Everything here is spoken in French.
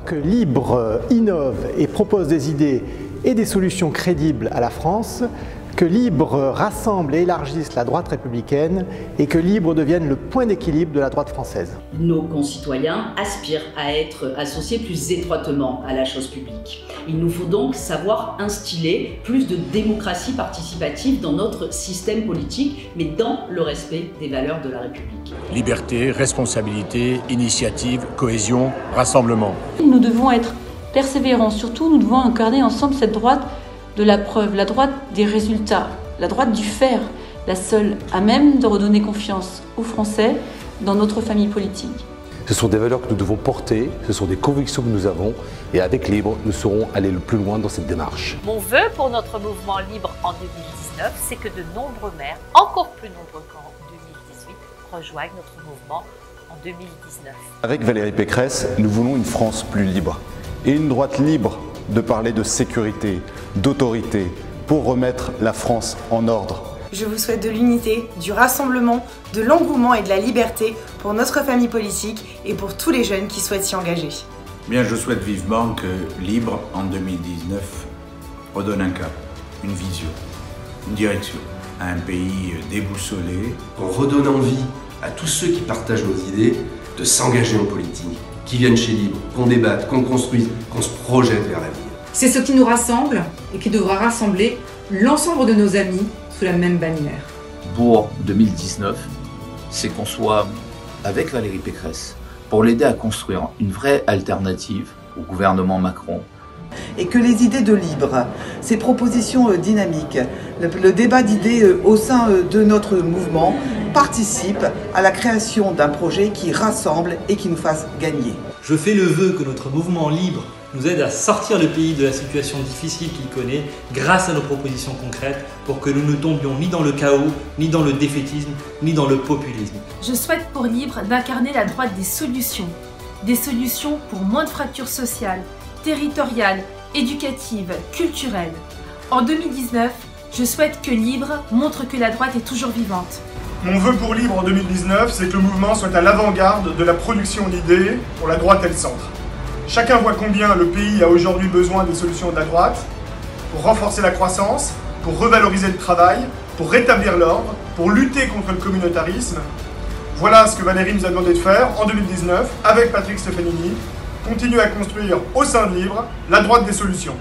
que Libre innove et propose des idées et des solutions crédibles à la France, que Libre rassemble et élargisse la droite républicaine et que Libre devienne le point d'équilibre de la droite française. Nos concitoyens aspirent à être associés plus étroitement à la chose publique. Il nous faut donc savoir instiller plus de démocratie participative dans notre système politique, mais dans le respect des valeurs de la République. Liberté, responsabilité, initiative, cohésion, rassemblement. Nous devons être persévérants, surtout nous devons incarner ensemble cette droite de la preuve, la droite des résultats, la droite du faire, la seule à même de redonner confiance aux Français dans notre famille politique. Ce sont des valeurs que nous devons porter, ce sont des convictions que nous avons et avec Libre, nous saurons aller le plus loin dans cette démarche. Mon vœu pour notre mouvement Libre en 2019, c'est que de nombreux maires, encore plus nombreux qu'en 2018, rejoignent notre mouvement en 2019. Avec Valérie Pécresse, nous voulons une France plus libre et une droite libre de parler de sécurité, d'autorité, pour remettre la France en ordre. Je vous souhaite de l'unité, du rassemblement, de l'engouement et de la liberté pour notre famille politique et pour tous les jeunes qui souhaitent s'y engager. Bien, je souhaite vivement que Libre, en 2019, redonne un cap, une vision, une direction à un pays déboussolé. On redonne envie à tous ceux qui partagent nos idées de s'engager en politique, qui viennent chez Libre, qu'on débatte, qu'on construise, qu'on se projette vers l'avenir. C'est ce qui nous rassemble et qui devra rassembler l'ensemble de nos amis sous la même bannière. Pour 2019, c'est qu'on soit avec Valérie Pécresse pour l'aider à construire une vraie alternative au gouvernement Macron. Et que les idées de Libre, ces propositions dynamiques, le débat d'idées au sein de notre mouvement participent à la création d'un projet qui rassemble et qui nous fasse gagner. Je fais le vœu que notre mouvement Libre nous aide à sortir le pays de la situation difficile qu'il connaît grâce à nos propositions concrètes pour que nous ne tombions ni dans le chaos, ni dans le défaitisme, ni dans le populisme. Je souhaite pour Libre d'incarner la droite des solutions pour moins de fractures sociales, territoriales, éducatives, culturelles. En 2019, je souhaite que Libre montre que la droite est toujours vivante. Mon vœu pour Libre en 2019, c'est que le mouvement soit à l'avant-garde de la production d'idées pour la droite et le centre. Chacun voit combien le pays a aujourd'hui besoin des solutions de la droite pour renforcer la croissance, pour revaloriser le travail, pour rétablir l'ordre, pour lutter contre le communautarisme. Voilà ce que Valérie nous a demandé de faire en 2019 avec Patrick Stefanini. Continuer à construire au sein de Libre la droite des solutions.